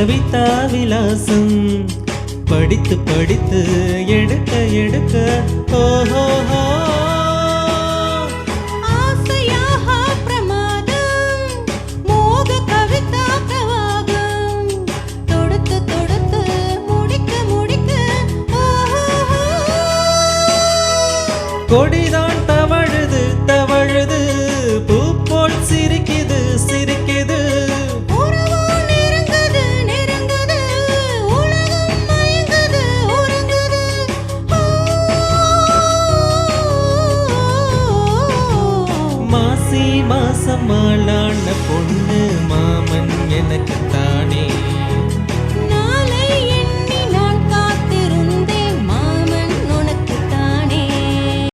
கவிதா விலாசம் படித்து படித்து எடுக்க எடுக்க ஓஹோ ஆசையாக பிரமாதம் மோக கவிதா பிரவாகம் தொடுத்து தொடுத்து முடிக்க முடிக்க கொடிதான் தவழுது தவழுது பூ போல் சிரிக்குது சிரிக்குது மாசி மாசம் மாளான பொண்ணு மாமன் எனக்கு தானே